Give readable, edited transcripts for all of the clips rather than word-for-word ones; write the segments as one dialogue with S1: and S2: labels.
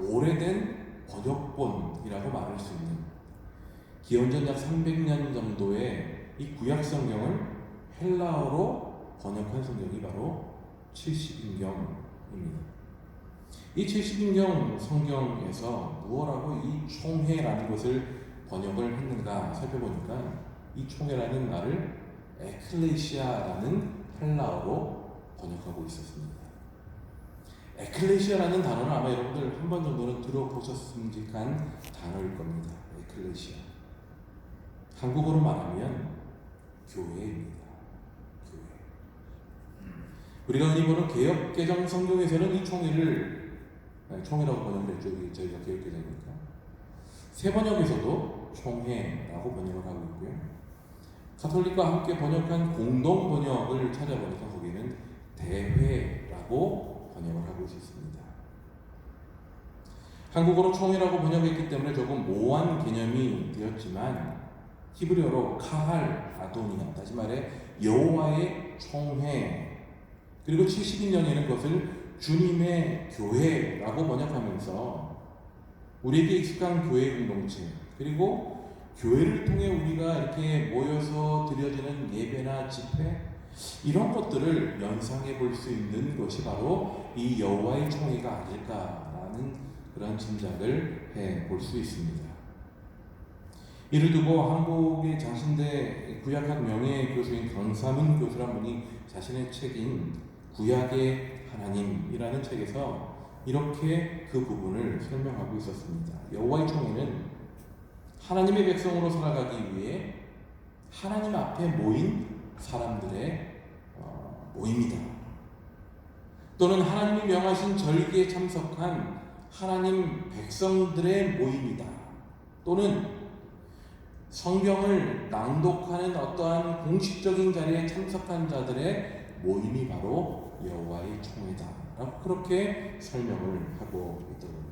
S1: 오래된 번역본이라고 말할 수 있는, 기원전 약 300년 정도의 이 구약 성경을 헬라어로 번역한 성경이 바로 70인경입니다. 이 70인경 성경에서 무엇라고 이 총회라는 것을 번역을 했는가 살펴보니까, 이 총회라는 말을 에클레시아라는 헬라어로 번역하고 있었습니다. 에클레시아라는 단어는 아마 여러분들 한 번 정도는 들어보셨음직한 단어일 겁니다. 에클레시아. 한국어로 말하면 교회입니다. 교회. 우리가 흔히 보는 개역개정 성경에서는 이 총회라고 번역을 했죠. 저희가 개역개정이니까. 새 번역에서도 총회라고 번역을 하고 있고요. 가톨릭과 함께 번역한 공동 번역을 찾아보니까 거기는 대회라고 번역을 하고 있었습니다. 한국어로 총회라고 번역했기 때문에 조금 모호한 개념이 되었지만, 히브리어로 카할 아도니아, 다시 말해 여호와의 총회, 그리고 70인년에는 그것을 주님의 교회라고 번역하면서 우리에게 익숙한 교회 공동체, 그리고 교회를 통해 우리가 이렇게 모여서 드려지는 예배나 집회, 이런 것들을 연상해 볼 수 있는 것이 바로 이 여호와의 총회가 아닐까라는 그런 짐작을 해 볼 수 있습니다. 이를 두고 한국의 장신대 구약학 명예교수인 강삼은 교수란 분이 자신의 책인 구약의 하나님이라는 책에서 이렇게 그 부분을 설명하고 있었습니다. 여호와의 총회는 하나님의 백성으로 살아가기 위해 하나님 앞에 모인 사람들의 모임이다. 또는 하나님이 명하신 절기에 참석한 하나님 백성들의 모임이다. 또는 성경을 낭독하는 어떠한 공식적인 자리에 참석한 자들의 모임이 바로 여호와의 총회다. 그렇게 설명을 하고 있더군요.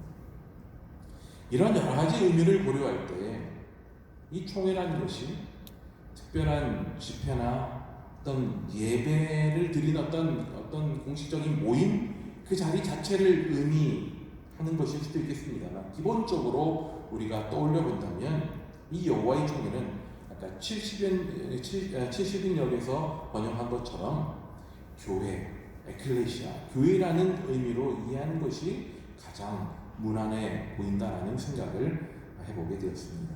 S1: 이런 여러 가지 의미를 고려할 때 이 총회라는 것이 특별한 집회나 어떤 예배를 드리는 어떤 공식적인 모임, 그 자리 자체를 의미하는 것일 수도 있겠습니다만, 기본적으로 우리가 떠올려 본다면 이 여호와의 총회는 아까 70인역에서 번역한 것처럼 교회, 에클레시아, 교회라는 의미로 이해하는 것이 가장 무난해 보인다라는 생각을 해보게 되었습니다.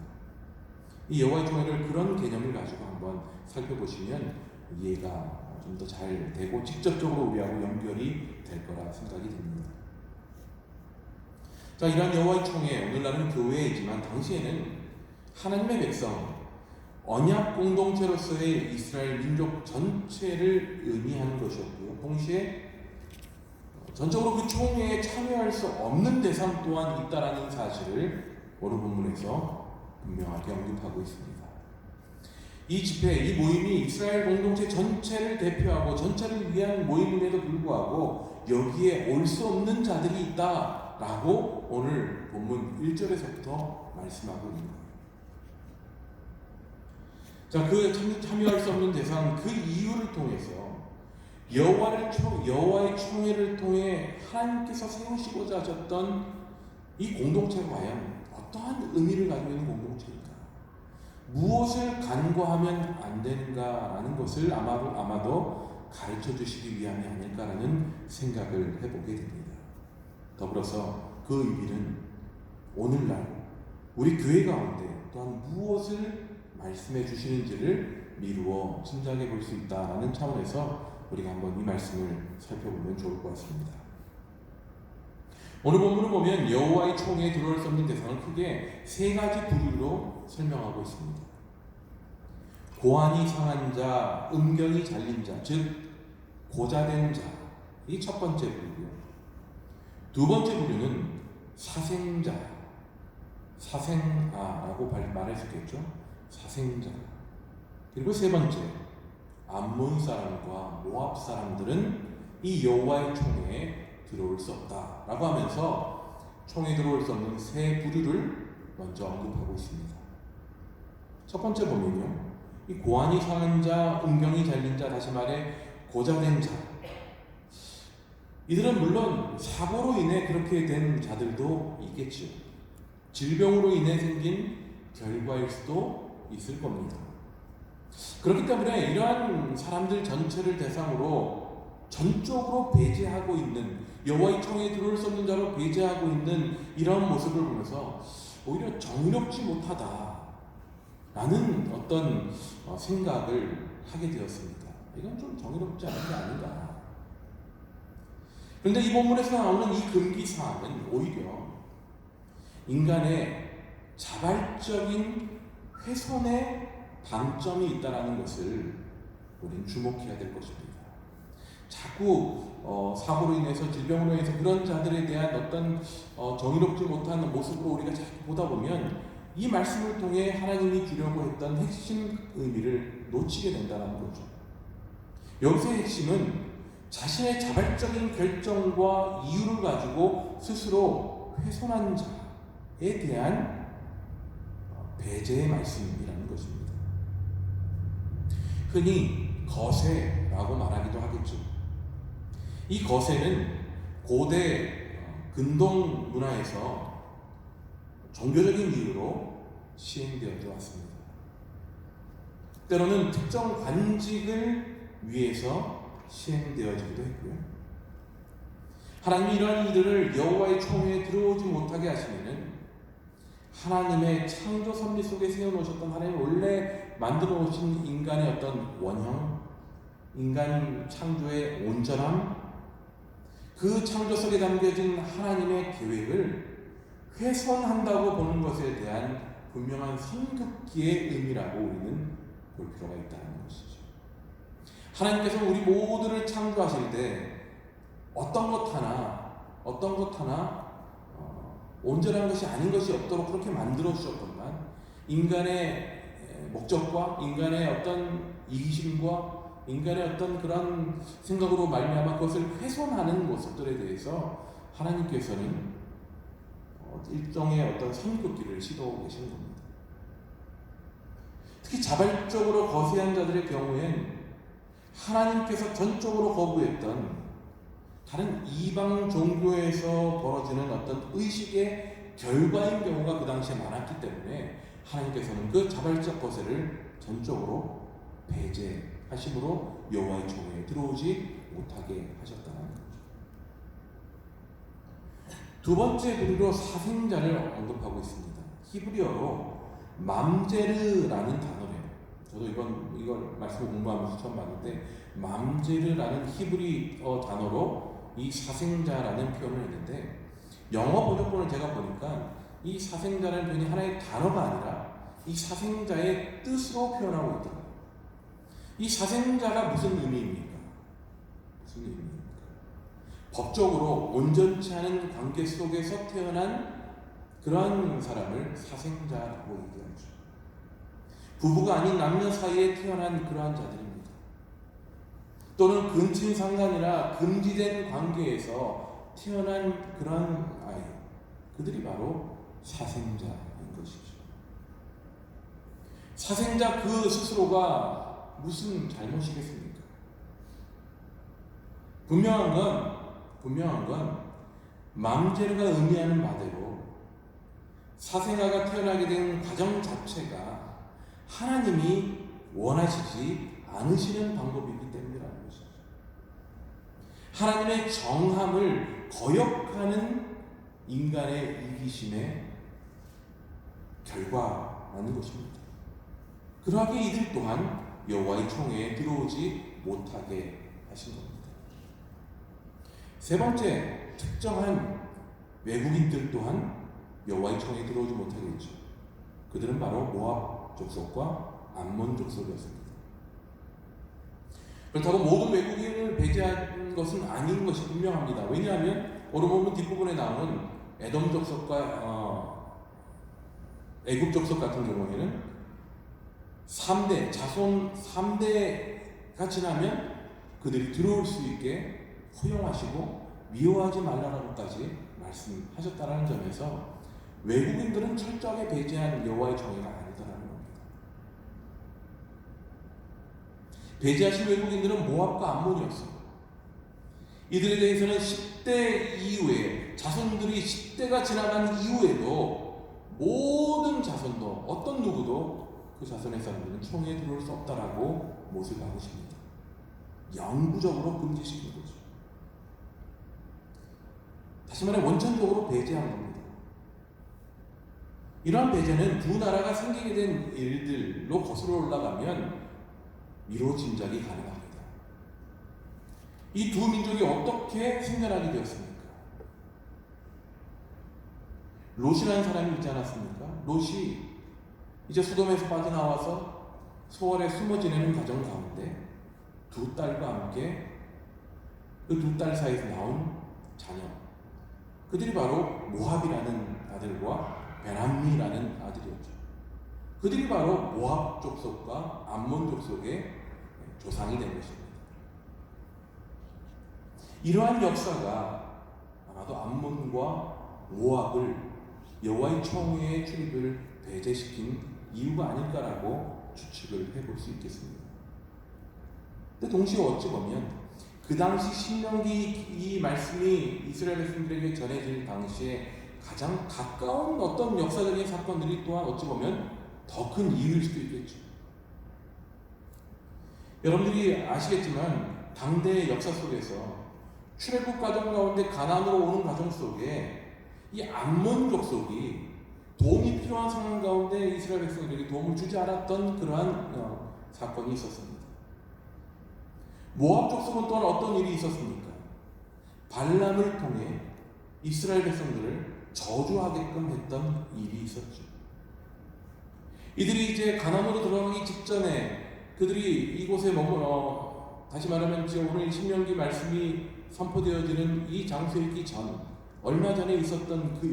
S1: 이 여호와의 총회를 그런 개념을 가지고 한번 살펴보시면 이해가 좀 더 잘 되고 직접적으로 우리하고 연결이 될 거라 생각이 듭니다. 자, 이러한 여호와의 총회, 오늘날은 교회이지만 당시에는 하나님의 백성, 언약 공동체로서의 이스라엘 민족 전체를 의미하는 것이었고요. 동시에 전적으로 그 총회에 참여할 수 없는 대상 또한 있다라는 사실을 오늘 본문에서 분명하게 언급하고 있습니다. 이 집회, 이 모임이 이스라엘 공동체 전체를 대표하고 전체를 위한 모임임에도 불구하고 여기에 올 수 없는 자들이 있다라고 오늘 본문 1절에서부터 말씀하고 있는 거예요. 자, 그 참여할 수 없는 대상, 그 이유를 통해서 여호와의 총회를 통해 하나님께서 세우시고자 하셨던 이 공동체가 과연 어떠한 의미를 가지고 있는 공동체인가, 무엇을 간과하면 안 되는가라는 것을 아마도 가르쳐 주시기 위함이 아닐까라는 생각을 해보게 됩니다. 더불어서 그 의미는 오늘날 우리 교회 가운데 또한 무엇을 말씀해 주시는지를 미루어 짐작해 볼 수 있다라는 차원에서 우리가 한번 이 말씀을 살펴보면 좋을 것 같습니다. 오늘 본문을 보면 여호와의 총회에 들어올 수 없는 대상을 크게 세 가지 부류로 설명하고 있습니다. 고안이 상한 자, 음경이 잘린 자, 즉 고자된 자, 이 첫 번째 부류고요. 두 번째 부류는 사생자, 사생아라고 말할 수 있겠죠. 사생자. 그리고 세 번째, 암몬 사람과 모압 사람들은 이 여호와의 총회에 들어올 수 없다라고 하면서 총회에 들어올 수 없는 세 부류를 먼저 언급하고 있습니다. 첫 번째 보면요, 이 고안이 상한 자, 음경이 잘린 자, 다시 말해 고자된 자, 이들은 물론 사고로 인해 그렇게 된 자들도 있겠죠. 질병으로 인해 생긴 결과일 수도 있을 겁니다. 그렇기 때문에 이러한 사람들 전체를 대상으로 전적으로 배제하고 있는, 여호와의 총에 들어올 수 없는 자로 배제하고 있는 이러한 모습을 보면서 오히려 정의롭지 못하다 라는 어떤 생각을 하게 되었습니다. 이건 좀 정의롭지 않은 게 아닌가. 그런데 이 본문에서 나오는 이 금기사항은 오히려 인간의 자발적인 훼손의 방점이 있다는 것을 우리는 주목해야 될 것입니다. 자꾸 사고로 인해서, 질병으로 인해서 그런 자들에 대한 어떤 정의롭지 못한 모습으로 우리가 자꾸 보다 보면 이 말씀을 통해 하나님이 주려고 했던 핵심 의미를 놓치게 된다는 거죠. 여기서의 핵심은 자신의 자발적인 결정과 이유를 가지고 스스로 훼손한 자에 대한 배제의 말씀이라는 것입니다. 흔히 거세라고 말하기도 하겠죠. 이 거세는 고대 근동 문화에서 종교적인 이유로 시행되어 왔습니다. 때로는 특정 관직을 위해서 시행되어지기도 했고요. 하나님이 이러한 이들을 여호와의 총회에 들어오지 못하게 하시면은 하나님의 창조 섭리 속에 세워놓으셨던, 하나님 원래 만들어 놓으신 인간의 어떤 원형, 인간 창조의 온전함, 그 창조 속에 담겨진 하나님의 계획을 훼손한다고 보는 것에 대한 분명한 선긋기의 의미라고 우리는 볼 필요가 있다는 것이죠. 하나님께서 우리 모두를 창조하실 때 어떤 것 하나 온전한 것이 아닌 것이 없도록 그렇게 만들어 주셨건만, 인간의 목적과 인간의 어떤 이기심과 인간의 어떤 그런 생각으로 말미암아 그것을 훼손하는 모습들에 대해서 하나님께서는 일종의 어떤 선긋기를 시도하고 계시는 겁니다. 특히 자발적으로 거세한 자들의 경우엔 하나님께서 전적으로 거부했던 다른 이방 종교에서 벌어지는 어떤 의식의 결과인 경우가 그 당시에 많았기 때문에 하나님께서는 그 자발적 거세를 전적으로 배제하심으로 여호와의 총회에 들어오지 못하게 하셨다는 거죠. 두 번째 부류로 사생자를 언급하고 있습니다. 히브리어로 맘제르라는 단어예요. 저도 이걸 말씀을 공부하면서 처음 봤는데, 맘제르라는 히브리어 단어로 이 사생자라는 표현을 했는데, 영어 번역본을 제가 보니까 이 사생자라는 표현이 하나의 단어가 아니라 이 사생자의 뜻으로 표현하고 있더라고요. 이 사생자가 무슨 의미입니까? 무슨 의미입니까? 법적으로 온전치 않은 관계 속에서 태어난 그러한 사람을 사생자라고 얘기하죠. 부부가 아닌 남녀 사이에 태어난 그러한 자들입니다. 또는 근친상간이나 금지된 관계에서 태어난 그러한 아이, 그들이 바로 사생자인 것이죠. 사생자 그 스스로가 무슨 잘못이겠습니까? 분명한 건 맘제르가 의미하는 바대로 사생아가 태어나게 된 과정 자체가 하나님이 원하시지 않으시는 방법이기 때문이라는 것이죠. 하나님의 정함을 거역하는 인간의 이기심의 결과라는 것입니다. 그러하게 이들 또한 여호와의 총회에 들어오지 못하게 하신 겁니다. 세 번째, 특정한 외국인들 또한 여호와의 총회에 들어오지 못하게 했죠. 그들은 바로 모압 족속과 암몬 족속이었습니다. 그렇다고 모든 외국인을 배제한 것은 아닌 것이 분명합니다. 왜냐하면 오늘 본문 뒷부분에 나오는 에돔 족속과 애굽 족속 같은 경우에는 3대, 자손 3대가 지나면 그들이 들어올 수 있게 허용하시고 미워하지 말라라고까지 말씀하셨다는 점에서 외국인들은 철저하게 배제한 여호와의 정의가 아니다라는 겁니다. 배제하신 외국인들은 모압과 암몬이었어요. 이들에 대해서는 10대 이후에, 자손들이 10대가 지나간 이후에도 모든 자손도, 어떤 누구도 그 자손의 사람들은 총에 들어올 수 없다라고 못을 박으십니다. 영구적으로 금지시킨 거죠. 다시 말해 원천적으로 배제한 겁니다. 이러한 배제는 두 나라가 생기게 된 일들로 거슬러 올라가면 미로 짐작이 가능합니다. 이 두 민족이 어떻게 생겨나게 되었습니까? 롯이라는 사람이 있지 않았습니까? 롯이 이제 소돔에서 빠져나와서 소월에 숨어 지내는 과정 가운데 두 딸과 함께 그 두 딸 사이에서 나온 자녀, 그들이 바로 모압이라는 아들과 베람미라는 아들이었죠. 그들이 바로 모압 족속과 암몬 족속의 조상이 된 것입니다. 이러한 역사가 아마도 암몬과 모압을 여호와의 총회의 출입을 배제시킨 이유가 아닐까라고 추측을 해볼 수 있겠습니다. 근데 동시에 어찌 보면 그 당시 신명기 이 말씀이 이스라엘 백성들에게 전해질 당시에 가장 가까운 어떤 역사적인 사건들이 또한 어찌 보면 더 큰 이유일 수도 있겠죠. 여러분들이 아시겠지만 당대의 역사 속에서 출애굽 과정 가운데 가나안으로 오는 과정 속에 이 암몬 족속이 도움이 필요한 상황 가운데 이스라엘 백성들에게 도움을 주지 않았던 그러한 사건이 있었습니다. 모압 족속은 또한 어떤 일이 있었습니까? 발람을 통해 이스라엘 백성들을 저주하게끔 했던 일이 있었죠. 이들이 이제 가나안으로 들어가기 직전에 그들이 이곳에 다시 말하면 이제 오늘 신명기 말씀이 선포되어지는 이 장소에 있기 전, 얼마 전에 있었던 그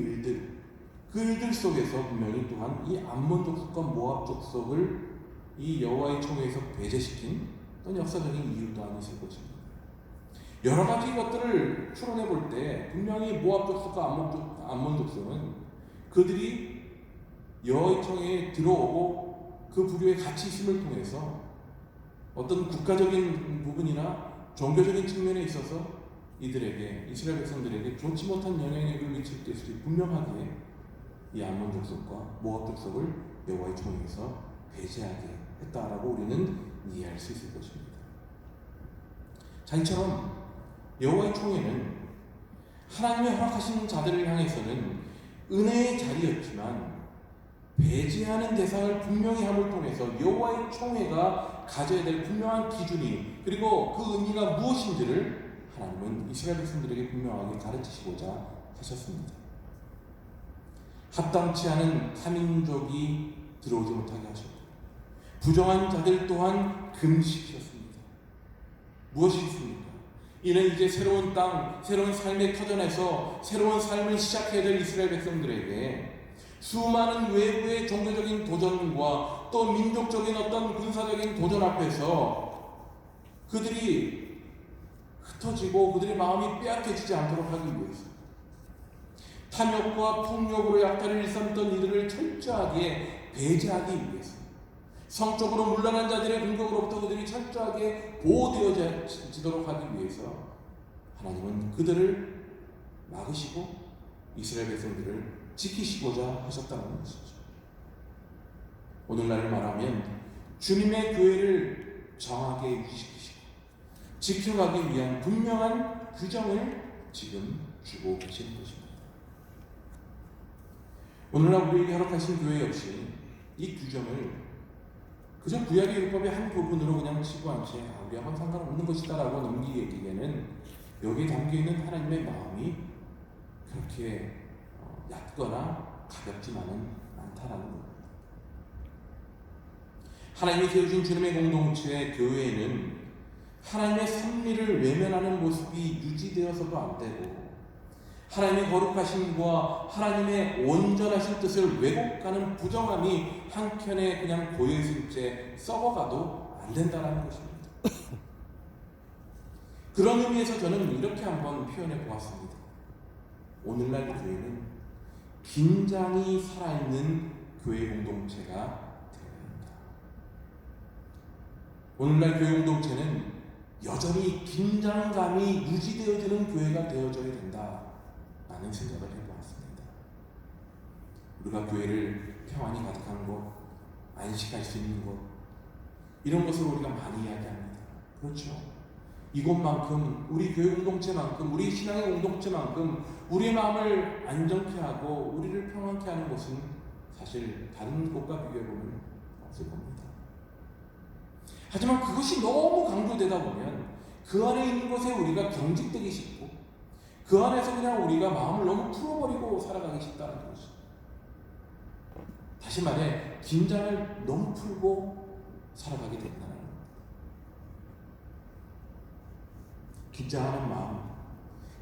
S1: 일들 속에서 분명히 또한 이 암몬 족속과 모압 족속을 이 여호와의 총회에서 배제시킨 어떤 역사적인 이유 또한 있을 것입니다. 여러 가지 것들을 추론해 볼 때 분명히 모압 족속과 암몬 족속은 그들이 여호와의 총회에 들어오고 그 부류에 같이 있음을 통해서 어떤 국가적인 부분이나 종교적인 측면에 있어서 이들에게, 이스라엘 백성들에게 좋지 못한 영향력을 미칠 것이 분명하게 이 암몬 족속과 모압 족속을 여호와의 총회에서 배제하게 했다라고 우리는 이해할 수 있을 것입니다. 자, 이처럼 여호와의 총회는 하나님의 허락하신 자들을 향해서는 은혜의 자리였지만 배제하는 대상을 분명히 함을 통해서 여호와의 총회가 가져야 될 분명한 기준이, 그리고 그 의미가 무엇인지를 하나님은 이스라엘 백성들에게 분명하게 가르치시고자 하셨습니다. 합당치 않은 타민족이 들어오지 못하게 하셨고, 부정한 자들 또한 금지시켰습니다. 무엇이 있습니까? 이는 이제 새로운 땅, 새로운 삶의 터전에서 새로운 삶을 시작해야 될 이스라엘 백성들에게 수많은 외부의 종교적인 도전과 또 민족적인 어떤 군사적인 도전 앞에서 그들이 흩어지고 그들의 마음이 빼앗겨지지 않도록 하기 위해서, 탐욕과 폭력으로 약탈을 일삼던 이들을 철저하게 배제하기 위해서, 성적으로 문란한 자들의 공격으로부터 그들이 철저하게 보호되어지도록 하기 위해서 하나님은 그들을 막으시고 이스라엘 백성들을 지키시고자 하셨다는 것이죠. 오늘날을 말하면 주님의 교회를 정하게 유지시키시고 지켜가기 위한 분명한 규정을 지금 주고 계시는 것입니다. 오늘날 우리에게 허락하신 교회 역시 이 규정을 그저 구약의 율법의 한 부분으로 그냥 치고 않지 우리하고는 상관없는 것이다 라고 넘기기에는 여기에 담겨있는 하나님의 마음이 그렇게 얕거나 가볍지만은 않다라는 겁니다. 하나님이 세우신 주님의 공동체의 교회에는 하나님의 섭리를 외면하는 모습이 유지되어서도 안 되고, 하나님의 거룩하심과 하나님의 온전하신 뜻을 왜곡하는 부정함이 한켠에 그냥 고여있을 채 썩어가도 안 된다는 것입니다. 그런 의미에서 저는 이렇게 한번 표현해 보았습니다. 오늘날 교회는 긴장이 살아있는 교회 공동체가 되어야 합니다. 오늘날 교회 공동체는 여전히 긴장감이 유지되어지는 교회가 되어져야 된다라는 생각을 해보았습니다. 우리가 교회를 평안이 가득한 곳, 안식할 수 있는 곳, 이런 것을 우리가 많이 이야기합니다. 그렇죠? 이곳만큼, 우리 교회 공동체만큼, 우리 신앙의 공동체만큼 우리의 마음을 안정케 하고 우리를 평안케 하는 곳은 사실 다른 곳과 비교해보면 없을 겁니다. 하지만 그것이 너무 강조되다 보면 그 안에 있는 것에 우리가 경직되기 쉽고 그 안에서 그냥 우리가 마음을 너무 풀어버리고 살아가기 쉽다는 것이죠. 다시 말해, 긴장을 너무 풀고 살아가게 된다는 겁니다. 긴장하는 마음,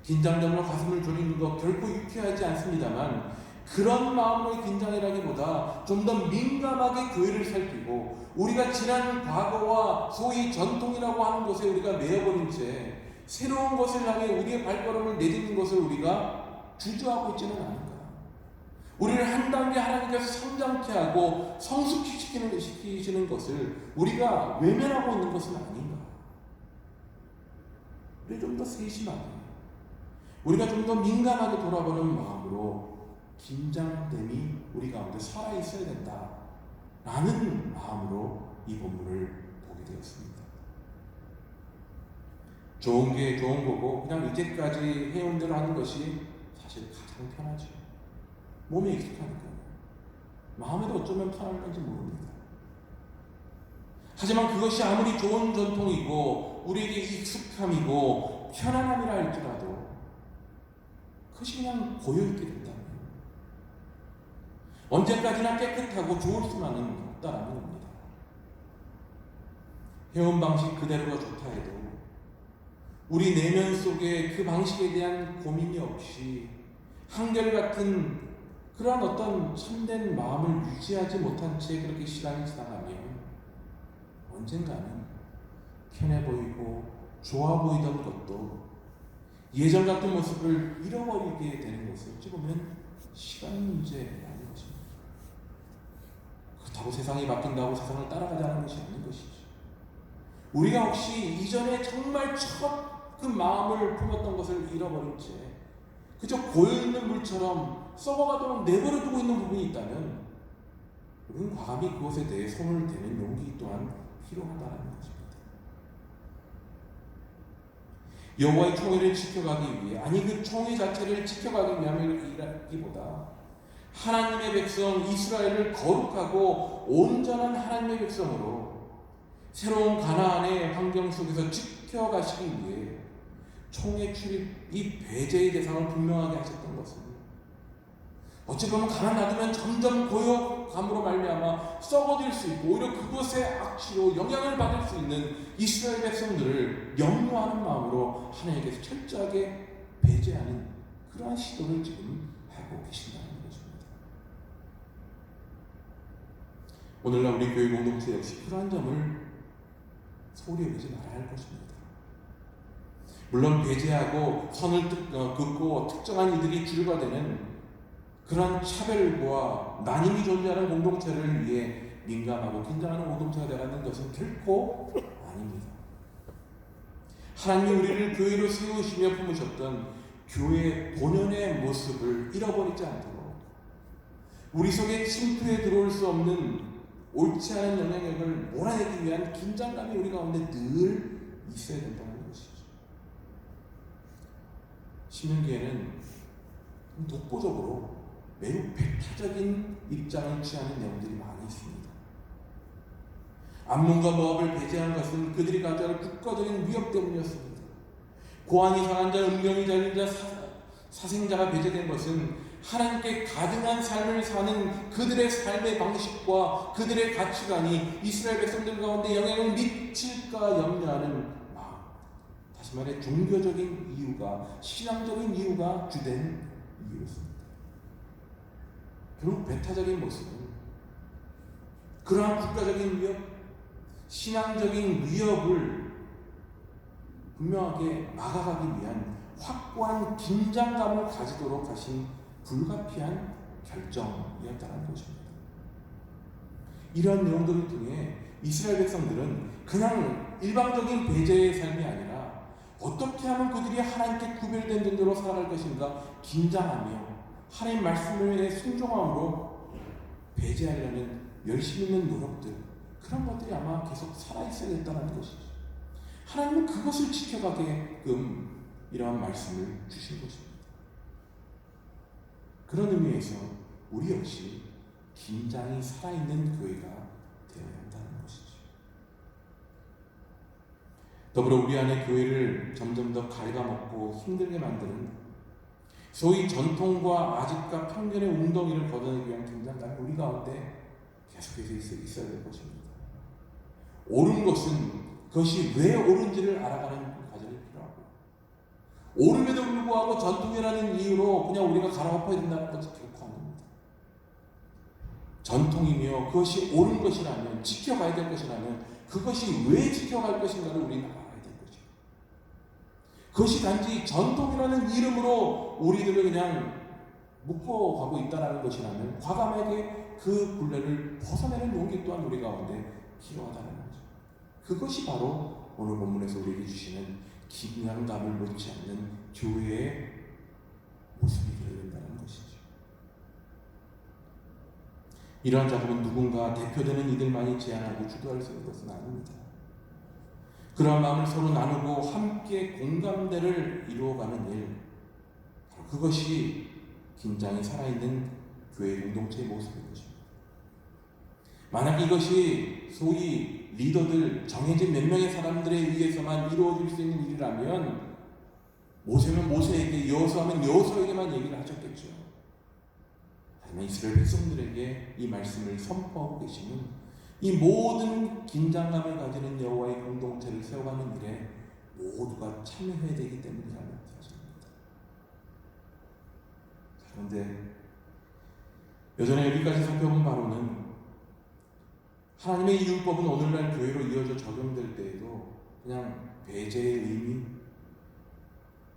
S1: 긴장되며 가슴을 졸이는 것 결코 유쾌하지 않습니다만, 그런 마음의 긴장이라기보다 좀 더 민감하게 교회를 살피고 우리가 지난 과거와 소위 전통이라고 하는 것에 우리가 매여버린 채 새로운 것을 향해 우리의 발걸음을 내딛는 것을 우리가 주저하고 있지는 않은가. 우리를 한 단계 하나님께서 성장케 하고 성숙시키시는 것을 우리가 외면하고 있는 것은 아닌가. 우리 좀 더 세심하게, 우리가 좀 더 민감하게 돌아보는 마음으로 긴장됨이 우리 가운데 살아있어야 된다라는 마음으로 이 본문을 보게 되었습니다. 좋은 게 좋은 거고 그냥 이제까지 해온 대로 하는 것이 사실 가장 편하죠. 몸에 익숙하니까요. 마음에도 어쩌면 편할 건지 모릅니다. 하지만 그것이 아무리 좋은 전통이고 우리에게 익숙함이고 편안함이라 할지라도 그것이 그냥 고여있게 된다면 언제까지나 깨끗하고 좋을 수만은 없다라는 겁니다. 해온 방식 그대로가 좋다 해도 우리 내면 속에 그 방식에 대한 고민이 없이 한결같은 그러한 어떤 참된 마음을 유지하지 못한 채 그렇게 시간이 지나가면 언젠가는 편해 보이고 좋아 보이던 것도 예전 같은 모습을 잃어버리게 되는 것을 어찌 보면 시간 문제라는 것입니다. 그렇다고 세상이 바뀐다고 세상을 따라가자는 것이 아닌 것이죠. 우리가 혹시 이전에 정말 첫 그 마음을 품었던 것을 잃어버린 채 그저 고여있는 물처럼 썩어가도록 내버려두고 있는 부분이 있다면 우리는 과감히 그것에 대해 손을 대는 용기 또한 필요하다는 것입니다. 여호와의 총회를 지켜가기 위해, 아니 그 총회 자체를 지켜가기 위함이라기보다 하나님의 백성 이스라엘을 거룩하고 온전한 하나님의 백성으로 새로운 가나안의 환경 속에서 지켜가시기 위해 총회 출입, 이 배제의 대상을 분명하게 하셨던 것은 어찌 보면 가만 놔두면 점점 고요감으로 말미암아 썩어질 수 있고 오히려 그것의 악취로 영향을 받을 수 있는 이스라엘 백성들을 염려하는 마음으로 하나님께서 철저하게 배제하는 그러한 시도를 지금 하고 계신다는 것입니다. 오늘날 우리 교회 공동체 역시 그러한 점을 소홀히 여기지 말아야 할 것입니다. 물론 배제하고 선을 긋고 특정한 이들이 주류가 되는 그런 차별과 나님이 존재하는 공동체를 위해 민감하고 긴장하는 공동체가 되라는 것은 결코 아닙니다. 하나님이 우리를 교회로 세우시며 품으셨던 교회의 본연의 모습을 잃어버리지 않도록 우리 속에 침투해 들어올 수 없는 옳지 않은 영향력을 몰아내기 위한 긴장감이 우리 가운데 늘 있어야 된다는 것이죠. 신명기에는 독보적으로 매우 배타적인 입장을 취하는 내용들이 많이 있습니다. 암몬과 모압을 배제한 것은 그들이 가져갈 국가적인 위협 때문이었습니다. 고안이 상한 자, 음경이 잘린 자, 사생자가 배제된 것은 하나님께 가증한 삶을 사는 그들의 삶의 방식과 그들의 가치관이 이스라엘 백성들 가운데 영향을 미칠까 염려하는 마음, 다시 말해 종교적인 이유가, 신앙적인 이유가 주된 이유였습니다. 결국 배타적인 모습은 그러한 국가적인 위협, 신앙적인 위협을 분명하게 막아가기 위한 확고한 긴장감을 가지도록 하신 불가피한 결정이었다는 것입니다. 이러한 내용들을 통해 이스라엘 백성들은 그냥 일방적인 배제의 삶이 아니라 어떻게 하면 그들이 하나님께 구별된 존재로 살아갈 것인가 긴장하며 하나님 말씀에 순종함으로 배제하려는 열심 있는 노력들, 그런 것들이 아마 계속 살아있어야겠다는 것이죠. 하나님은 그것을 지켜가게끔 이러한 말씀을 주신 것입니다. 그런 의미에서 우리 역시 긴장이 살아있는 교회가 되어야 한다는 것이죠. 더불어 우리 안에 교회를 점점 더 갉아먹고 힘들게 만드는 소위 전통과 아집과 편견의 웅덩이를 걷어내기 위한 긴장감이 우리 가운데 계속해서 있어야 될 것입니다. 옳은 것은 그것이 왜 옳은지를 알아가는 과정이 필요하고, 옳음에도 불구하고 전통이라는 이유로 그냥 우리가 갈아엎어야 된다는 것은 결코 안 됩니다. 전통이며 그것이 옳은 것이라면, 지켜가야 될 것이라면 그것이 왜 지켜갈 것인가를 우리는 알아야 될 것이고, 그것이 단지 전통이라는 이름으로 우리들을 그냥 묶어가고 있다는 것이라면 과감하게 그 굴레를 벗어내는 용기 또한 우리 가운데 필요하다는 거죠. 그것이 바로 오늘 본문에서 우리에게 주시는 긴장감을 놓지 않는 교회의 모습이 되어야 된다는 것이죠. 이러한 작업은 누군가 대표되는 이들만이 제안하고 주도할 수 있는 것은 아닙니다. 그러한 마음을 서로 나누고 함께 공감대를 이루어가는 일, 그것이 긴장이 살아있는 교회 공동체의 모습인 것입니다. 만약 이것이 소위 리더들, 정해진 몇 명의 사람들에 의해서만 이루어질 수 있는 일이라면 모세는 모세에게, 여호수아는 여호수아에게만 얘기를 하셨겠죠. 하지만 이스라엘 백성들에게 이 말씀을 선포하고 계시는 이 모든 긴장감을 가지는 여호와의 공동체를 세워가는 일에 모두가 참여해야 되기 때문이라는 사실입니다. 그런데 여전히 여기까지 살펴본 바로는 하나님의 이 율법은 오늘날 교회로 이어져 적용될 때에도 그냥 배제의 의미,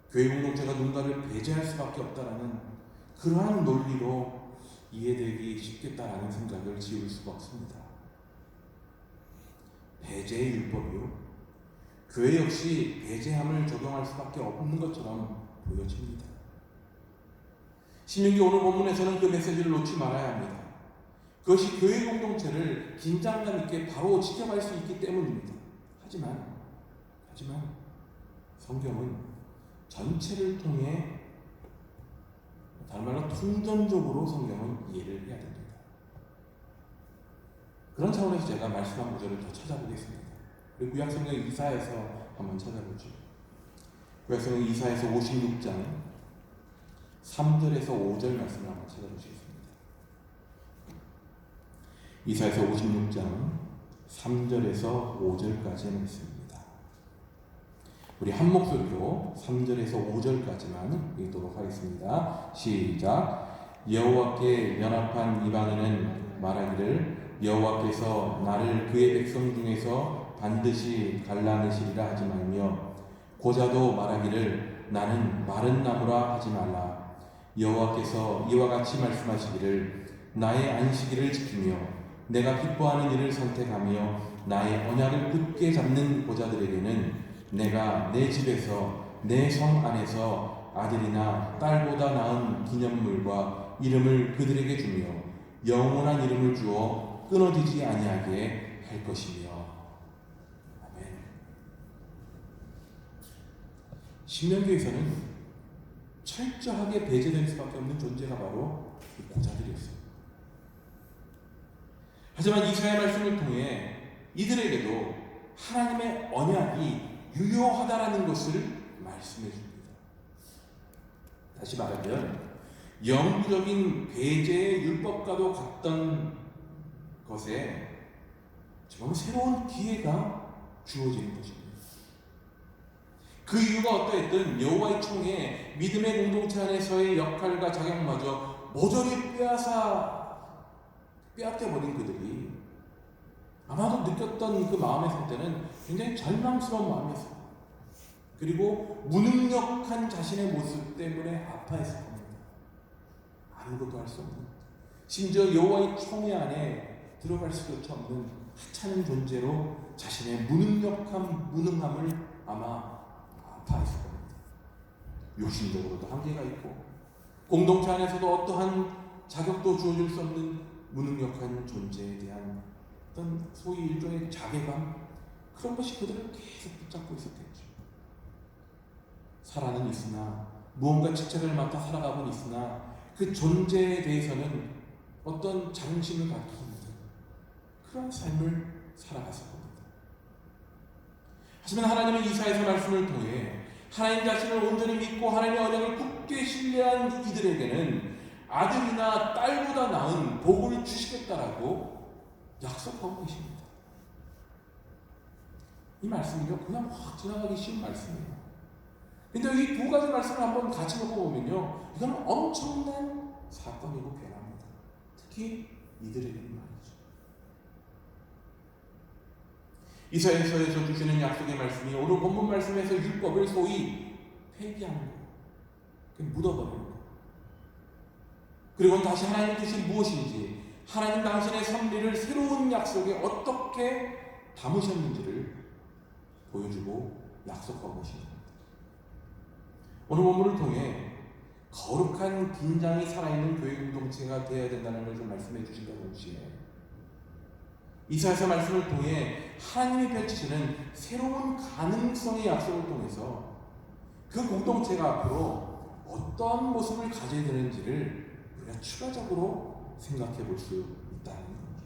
S1: 교회 공동체가 누군가를 배제할 수밖에 없다라는 그러한 논리로 이해되기 쉽겠다라는 생각을 지울 수가 없습니다. 배제의 율법이요, 교회 역시 배제함을 적용할 수밖에 없는 것처럼 보여집니다. 신명기 오늘 본문에서는 그 메시지를 놓지 말아야 합니다. 그것이 교회 공동체를 긴장감 있게 바로 지켜갈 수 있기 때문입니다. 하지만 성경은 전체를 통해, 다른 말로 통전적으로 성경은 이해를 해야 됩니다. 그런 차원에서 제가 말씀한 구절을 더 찾아보겠습니다. 우리 구약성경 이사야서 한번 찾아보죠. 구약성경 이사야서 56장 3절에서 5절 말씀을 한번 찾아보시겠습니다. 이사야서 56장 3절에서 5절까지의 말씀입니다. 우리 한 목소리로 3절에서 5절까지만 읽도록 하겠습니다. 시작. 여호와께 연합한 이방인은 말하기를 여호와께서 나를 그의 백성 중에서 반드시 갈라내시리라 하지 말며, 고자도 말하기를 나는 마른 나무라 하지 말라. 여호와께서 이와 같이 말씀하시기를 나의 안식일을 지키며 내가 기뻐하는 일을 선택하며 나의 언약을 굳게 잡는 고자들에게는 내가 내 집에서 내 성 안에서 아들이나 딸보다 나은 기념물과 이름을 그들에게 주며 영원한 이름을 주어 끊어지지 아니하게 할 것이며. 아멘. 신명기에서는 철저하게 배제될 수밖에 없는 존재가 바로 이 고자들이었어요. 하지만 이사야 말씀을 통해 이들에게도 하나님의 언약이 유효하다라는 것을 말씀해 줍니다. 다시 말하면 영구적인 배제의 율법과도 같던 것에 지금 새로운 기회가 주어지는 것입니다. 그 이유가 어떠했든 여호와의 총에 믿음의 공동체 안에서의 역할과 자격마저 모조리 빼앗겨버린 그들이 아마도 느꼈던 그 마음의 상태는 굉장히 절망스러운 마음이었어요. 그리고 무능력한 자신의 모습 때문에 아파했을 겁니다. 아무것도 할 수 없는, 심지어 여호와의 총회 안에 들어갈 수조차 없는 하찮은 존재로 자신의 무능함을 아마 아파했을 겁니다. 욕심적으로도 한계가 있고 공동체 안에서도 어떠한 자격도 주어줄 수 없는 무능력한 존재에 대한 어떤 소위 일종의 자괴감, 그런 것이 그들을 계속 붙잡고 있었겠죠. 살아는 있으나 무언가 직책을 맡아 살아가고는 있으나 그 존재에 대해서는 어떤 자긍심을 갖기 힘든 그런 삶을 살아갔을 겁니다. 하지만 하나님은 이사야서 말씀을 통해 하나님 자신을 온전히 믿고 하나님의 언약을 굳게 신뢰한 이들에게는 아들이나 딸보다 나은 복을 주시겠다라고 약속한 것입니다. 이 말씀은요, 그냥 확 지나가기 쉬운 말씀이에요. 근데 이 두 가지 말씀을 한번 같이 놓고 보면요, 이건 엄청난 사건이고 변화입니다. 특히 이들에게는 말이죠. 이사야서에서 주시는 약속의 말씀이 오늘 본문 말씀에서 율법을 소위 폐기하는 거예요. 묻어버리는 거예요. 그리고 다시 하나님 뜻이 무엇인지, 하나님 당신의 섭리를 새로운 약속에 어떻게 담으셨는지를 보여주고 약속하고 계십니다. 오늘 본문을 통해 거룩한 긴장이 살아있는 교회 공동체가 되어야 된다는 것을 말씀해 주신 것 동시에 이사야서 말씀을 통해 하나님이 펼치시는 새로운 가능성의 약속을 통해서 그 공동체가 앞으로 어떤 모습을 가져야 되는지를 우리가 추가적으로 생각해 볼 수 있다는 겁니다.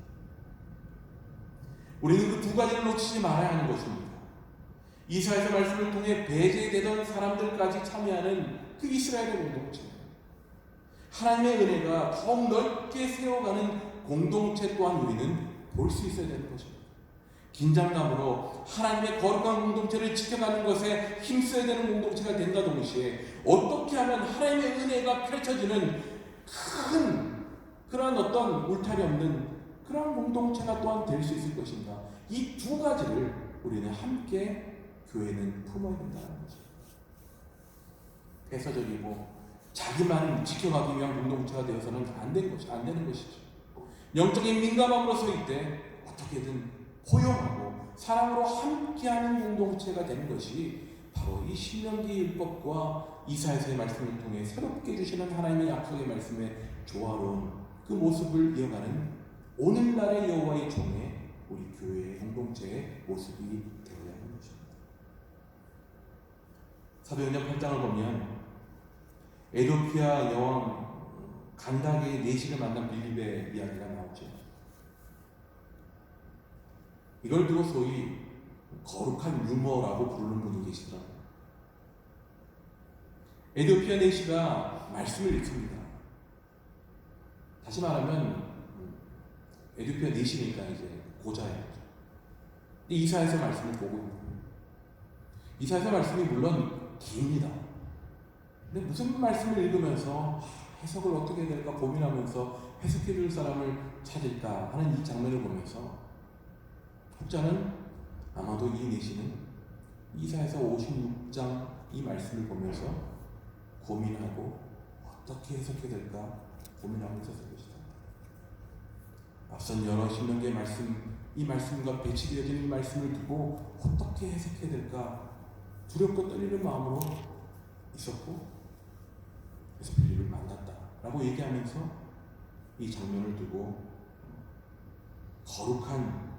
S1: 우리는 그 두 가지를 놓치지 말아야 하는 것입니다. 이사야서 말씀을 통해 배제되던 사람들까지 참여하는 그 이스라엘의 공동체, 하나님의 은혜가 더욱 넓게 세워가는 공동체 또한 우리는 볼 수 있어야 되는 것입니다. 긴장감으로 하나님의 거룩한 공동체를 지켜가는 것에 힘써야 되는 공동체가 된다 동시에 어떻게 하면 하나님의 은혜가 펼쳐지는 큰 그러한 어떤 울타리 없는 그런 공동체가 또한 될 수 있을 것인가, 이 두 가지를 우리는 함께 교회는 품어야 된다는 거죠. 폐쇄적이고 자기만 지켜가기 위한 공동체가 되어서는 안 되는 것이죠. 영적인 민감함으로 서일 때 어떻게든 포용하고 사랑으로 함께하는 공동체가 되는 것이 바로 이 신명기 율법과 이사야서의 말씀을 통해 새롭게 주시는 하나님의 약속의 말씀에 조화로운 그 모습을 이어가는 오늘날의 여호와의 종의 우리 교회의 공동체의 모습이 되어야 하는 것입니다. 사도행전 8장을 보면 에도피아 여왕 간다게의 내시를 만난 빌립의 이야기가 나오죠. 이걸 두고 소위 거룩한 유머라고 부르는 분이 계시더라고요. 에도피아 내시가 말씀을 읽습니다. 다시 말하면 에도피아 내시니까 이제 고자예요. 이사야서 말씀을 보고 있는 거예요. 이사야서 말씀이 물론 깁니다. 근데 무슨 말씀을 읽으면서 해석을 어떻게 해야 될까 고민하면서 해석해 줄 사람을 찾을까 하는 이 장면을 보면서 혹자는 아마도 이 내시는 이사야서 56장 이 말씀을 보면서 고민하고 어떻게 해석해야 될까 고민하고 있었을 것이다. 앞선 여러 신명기의 말씀, 이 말씀과 배치되어진 이 말씀을 두고 어떻게 해석해야 될까 두렵고 떨리는 마음으로 있었고, 그래서 빌립을 만났다라고 얘기하면서 이 장면을 두고 거룩한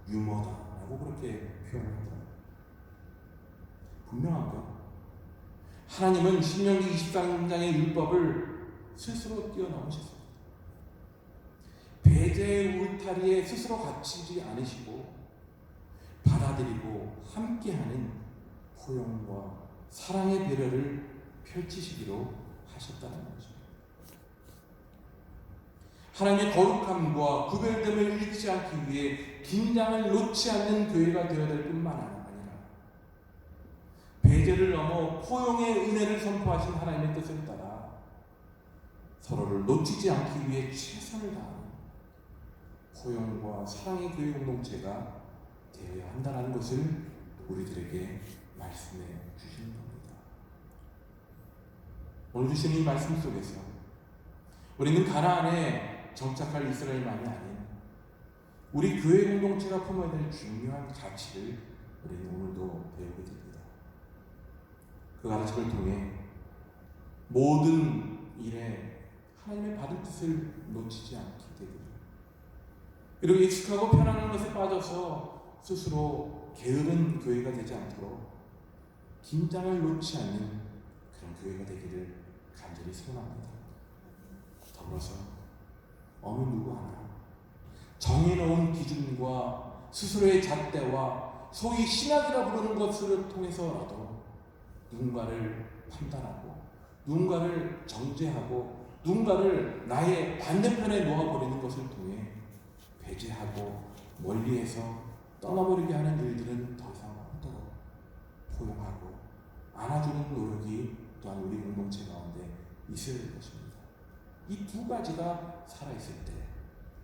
S1: 유머다라고 그렇게 표현을 하더라고요. 분명한 것, 하나님은 신명기 23장의 율법을 스스로 뛰어넘으셨습니다. 배제의 울타리에 스스로 갇히지 않으시고 받아들이고 함께하는 포용과 사랑의 배려를 펼치시기로 하셨다는 거죠. 하나님의 거룩함과 구별됨을 잃지 않기 위해 긴장을 놓지 않는 교회가 되어야 될 뿐만 아니라 배제를 넘어 포용의 은혜를 선포하신 하나님의 뜻을 따라 서로를 놓치지 않기 위해 최선을 다하는 포용과 사랑의 교회 공동체가 되어야 한다는 것을 우리들에게 말씀해 주시는 겁니다. 오늘 주시는 이 말씀 속에서 우리는 가나안에 정착할 이스라엘만이 아닌 우리 교회 공동체가 품어야 될 중요한 가치를 우리는 오늘도 배우게 됩니다. 그 가르침을 통해 모든 일에 하나님의 받은 뜻을 놓치지 않게 되기를, 그리고 익숙하고 편안한 것에 빠져서 스스로 게으른 교회가 되지 않도록 긴장을 놓지 않는 그런 교회가 되기를 간절히 소원합니다. 더불어서 어느 누구 하나 정해놓은 기준과 스스로의 잣대와 소위 신학이라 부르는 것을 통해서라도 누군가를 판단하고 누군가를 정죄하고 누군가를 나의 반대편에 놓아버리는 것을 통해 배제하고 멀리해서 떠나버리게 하는 일들은 더 이상 없도록 포용하고 안아주는 노력이 또한 우리 공동체 가운데 있어야 될 것입니다. 이 두 가지가 살아있을 때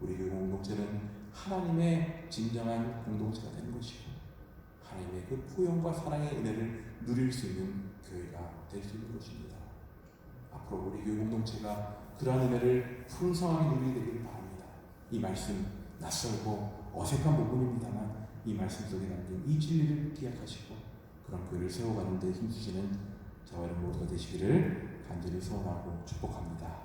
S1: 우리 교회 공동체는 하나님의 진정한 공동체가 되는 것이고 하나님의 그 포용과 사랑의 은혜를 누릴 수 있는 교회가 될 수 있는 것입니다. 앞으로 우리 교회 공동체가 그러한 은혜를 풍성하게 누리게 되길 바랍니다. 이 말씀 낯설고 어색한 부분입니다만 이 말씀 속에 담긴 이 진리를 기억하시고 그런 교회를 세워가는 데 힘쓰시는 저와 여러분 모두가 되시기를 간절히 소원하고 축복합니다.